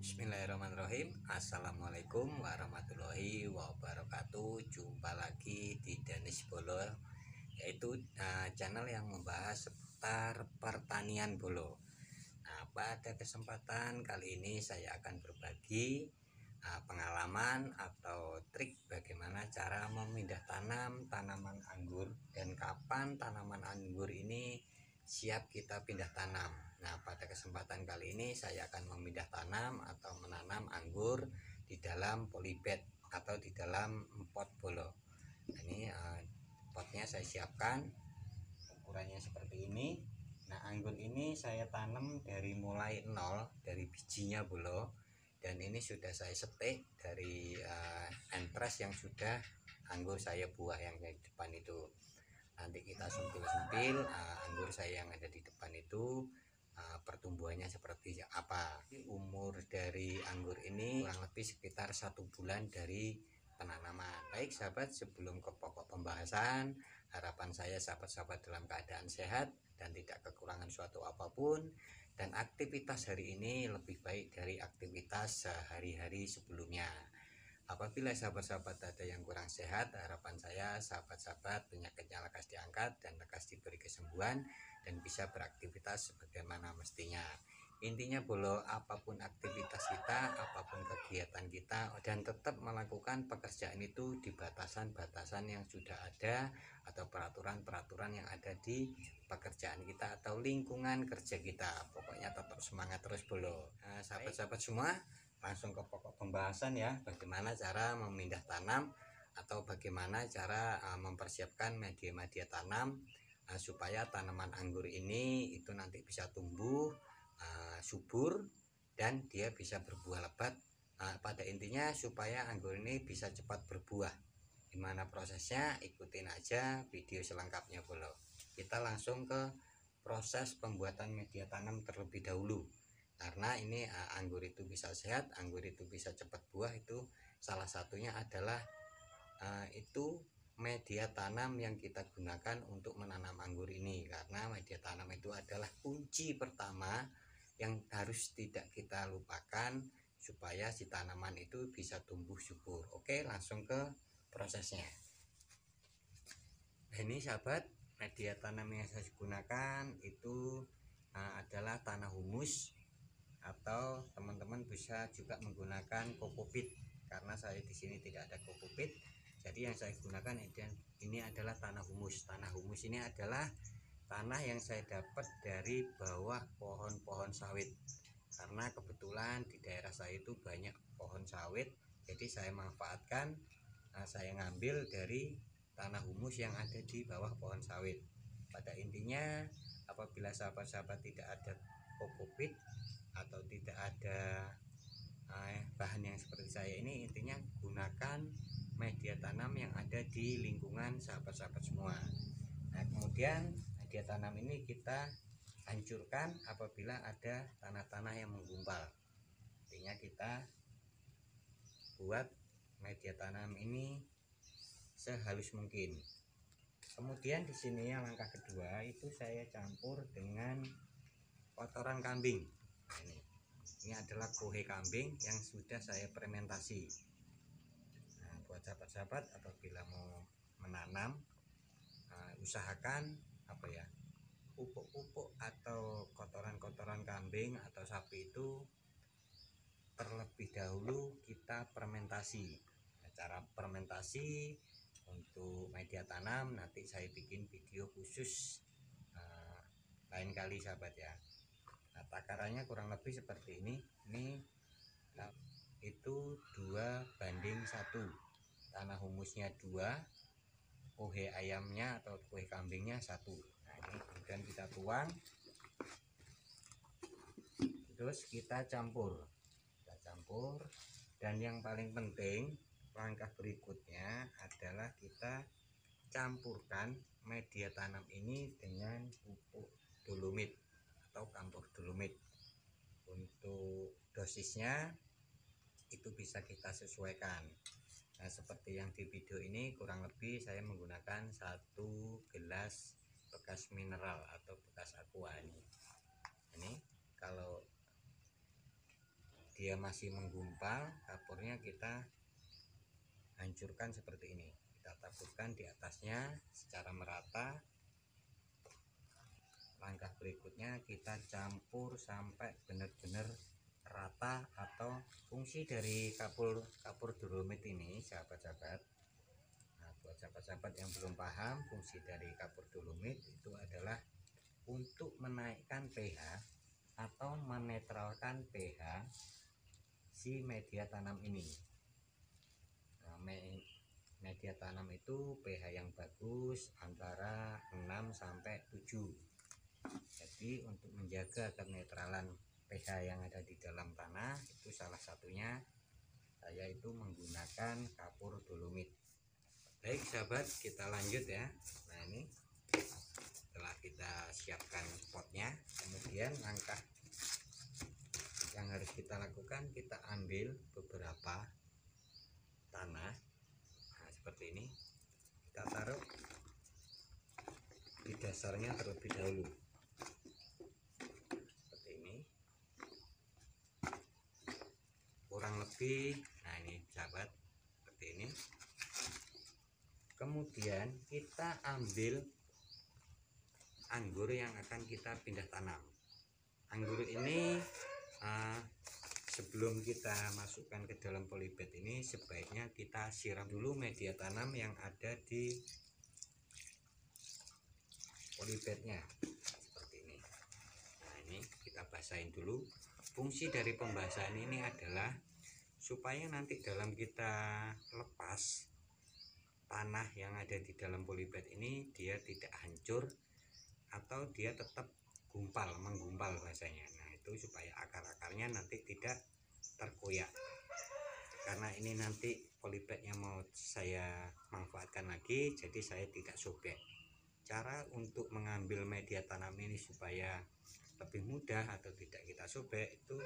Bismillahirrahmanirrahim. Assalamualaikum warahmatullahi wabarakatuh. Jumpa lagi di Danis Bolo, yaitu channel yang membahas seputar pertanian bolo. Nah, pada kesempatan kali ini saya akan berbagi pengalaman atau trik bagaimana cara memindah tanam tanaman anggur dan kapan tanaman anggur ini siap kita pindah tanam. Nah, pada kesempatan kali ini saya akan memindah tanam atau menanam anggur di dalam polybag atau di dalam pot bolo. Nah, ini potnya saya siapkan, ukurannya seperti ini. Nah, anggur ini saya tanam dari mulai nol, dari bijinya bolo, dan ini sudah saya setik dari entres yang sudah anggur saya buah yang di depan itu. Nanti kita sentil-sentil anggur saya yang ada di depan itu pertumbuhannya seperti apa. Umur dari anggur ini kurang lebih sekitar 1 bulan dari penanaman. Baik sahabat, sebelum ke pokok pembahasan, harapan saya sahabat-sahabat dalam keadaan sehat dan tidak kekurangan suatu apapun, dan aktivitas hari ini lebih baik dari aktivitas sehari-hari sebelumnya. Apabila sahabat-sahabat ada yang kurang sehat, harapan saya sahabat-sahabat penyakitnya lekas diangkat dan lekas diberi kesembuhan dan bisa beraktivitas sebagaimana mestinya. Intinya bolo, apapun aktivitas kita, apapun kegiatan kita, dan tetap melakukan pekerjaan itu di batasan-batasan yang sudah ada atau peraturan-peraturan yang ada di pekerjaan kita atau lingkungan kerja kita. Pokoknya tetap semangat terus bolo. Nah, sahabat-sahabat semua, langsung ke pokok pembahasan ya, bagaimana cara memindah tanam atau bagaimana cara mempersiapkan media-media tanam supaya tanaman anggur ini itu nanti bisa tumbuh subur dan dia bisa berbuah lebat. Pada intinya supaya anggur ini bisa cepat berbuah. Gimana prosesnya? Ikutin aja video selengkapnya bolo. Kita langsung ke proses pembuatan media tanam terlebih dahulu. Karena ini anggur itu bisa sehat, anggur itu bisa cepat buah, itu salah satunya adalah itu media tanam yang kita gunakan untuk menanam anggur ini. Karena media tanam itu adalah kunci pertama yang harus tidak kita lupakan supaya si tanaman itu bisa tumbuh subur. Oke, langsung ke prosesnya. Nah, ini sahabat, media tanam yang saya gunakan itu adalah tanah humus, atau teman-teman bisa juga menggunakan kokopit. Karena saya di sini tidak ada kokopit, jadi yang saya gunakan ini adalah tanah humus. Tanah humus ini adalah tanah yang saya dapat dari bawah pohon-pohon sawit. Karena kebetulan di daerah saya itu banyak pohon sawit, jadi saya manfaatkan, saya ngambil dari tanah humus yang ada di bawah pohon sawit. Pada intinya, apabila sahabat-sahabat tidak ada kokopit atau tidak ada bahan yang seperti saya ini, intinya gunakan media tanam yang ada di lingkungan sahabat-sahabat semua. Nah, kemudian media tanam ini kita hancurkan apabila ada tanah-tanah yang menggumpal. Artinya kita buat media tanam ini sehalus mungkin. Kemudian di sini yang langkah kedua itu saya campur dengan kotoran kambing. Nah, ini adalah kohe kambing yang sudah saya fermentasi. Nah, buat sahabat-sahabat apabila mau menanam, usahakan pupuk-pupuk atau kotoran-kotoran kambing atau sapi itu terlebih dahulu kita fermentasi. Nah, cara fermentasi untuk media tanam nanti saya bikin video khusus lain kali sahabat ya. Nah, takarannya kurang lebih seperti ini. Ini itu 2:1. Tanah humusnya 2, kohe ayamnya atau kohe kambingnya 1. Nah, ini kemudian kita tuang, terus kita campur, dan yang paling penting langkah berikutnya adalah kita campurkan media tanam ini dengan pupuk dolomit atau kamphor dolomit. Untuk dosisnya itu bisa kita sesuaikan. Nah, seperti yang di video ini kurang lebih saya menggunakan 1 gelas bekas mineral atau bekas aqua ini. Kalau dia masih menggumpal, kapurnya kita hancurkan seperti ini. Kita taburkan di atasnya secara merata. Langkah berikutnya kita campur sampai benar-benar rata. Atau fungsi dari kapur dolomit ini, sahabat-sahabat, nah, buat sahabat-sahabat yang belum paham, fungsi dari kapur dolomit itu adalah untuk menaikkan pH atau menetralkan pH si media tanam ini. Nah, media tanam itu pH yang bagus antara 6 sampai 7. Jadi untuk menjaga kenetralan pH yang ada di dalam tanah, itu salah satunya saya itu menggunakan kapur dolomit. Baik sahabat, kita lanjut ya. Nah ini setelah kita siapkan potnya, kemudian langkah yang harus kita lakukan, kita ambil beberapa tanah, nah seperti ini, kita taruh di dasarnya terlebih dahulu seperti ini, kurang lebih. Nah ini sahabat, seperti ini. Kemudian kita ambil anggur yang akan kita pindah tanam. Anggur ini sebelum kita masukkan ke dalam polybag ini, sebaiknya kita siram dulu media tanam yang ada di polybagnya seperti ini. Nah ini kita basahin dulu. Fungsi dari pembasahan ini adalah supaya nanti dalam kita lepas tanah yang ada di dalam polybag ini, dia tidak hancur atau dia tetap menggumpal bahasanya. Nah itu supaya akar-akarnya nanti tidak terkoyak, karena ini nanti polybagnya mau saya manfaatkan lagi, jadi saya tidak sobek. Cara untuk mengambil media tanam ini supaya lebih mudah atau tidak kita sobek, itu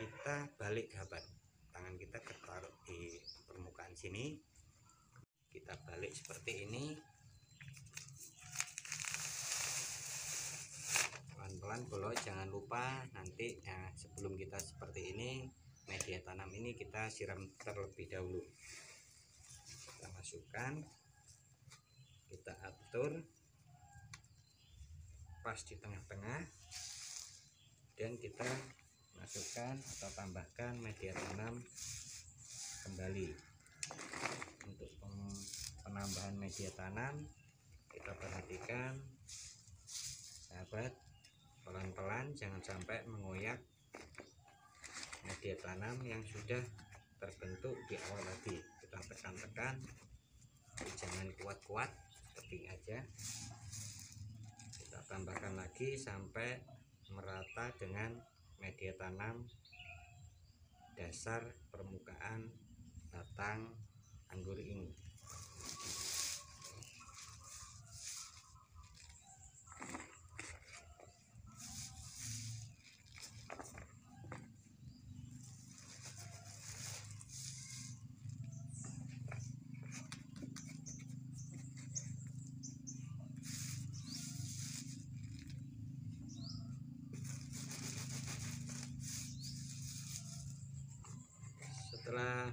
kita balik sahabat. Tangan kita taruh di permukaan sini, kita balik seperti ini, pelan-pelan bolok. Jangan lupa nanti sebelum kita seperti ini, media tanam ini kita siram terlebih dahulu. Kita masukkan, kita atur pas di tengah-tengah, dan kita masukkan atau tambahkan media tanam kembali. Untuk penambahan media tanam, kita perhatikan sahabat, pelan-pelan, jangan sampai mengoyak media tanam yang sudah terbentuk di awal tadi. Kita tekan-tekan, jangan kuat-kuat, teping aja. Kita tambahkan lagi sampai merata dengan media tanam dasar permukaan batang anggur ini. Setelah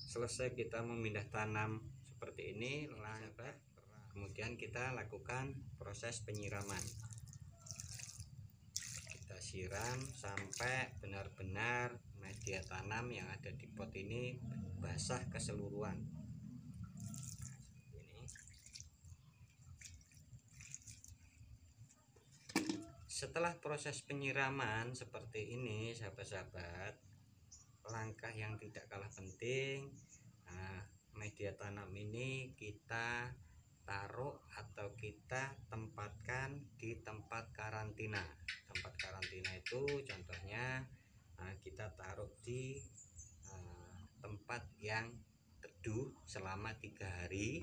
selesai kita memindah tanam seperti ini, kemudian kita lakukan proses penyiraman. Kita siram sampai benar-benar media tanam yang ada di pot ini basah keseluruhan. Ini. Setelah proses penyiraman seperti ini, sahabat-sahabat, langkah yang tidak kalah penting, media tanam ini kita taruh atau kita tempatkan di tempat karantina. Tempat karantina itu contohnya kita taruh di tempat yang teduh selama 3 hari.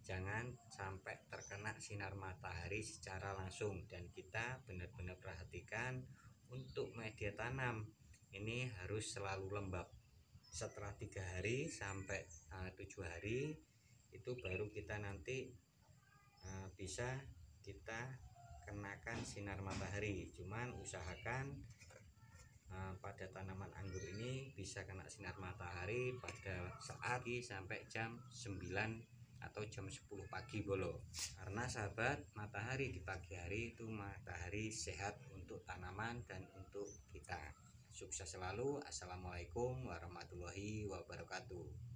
Jangan sampai terkena sinar matahari secara langsung, dan kita benar-benar perhatikan untuk media tanam ini harus selalu lembab. Setelah 3 hari sampai 7 hari itu baru kita nanti bisa kita kenakan sinar matahari. Cuman usahakan pada tanaman anggur ini bisa kena sinar matahari pada saat sampai jam 9 atau jam 10 pagi bolo. Karena sahabat, matahari di pagi hari itu matahari sehat untuk tanaman dan untuk kita. Sukses selalu. Assalamualaikum warahmatullahi wabarakatuh.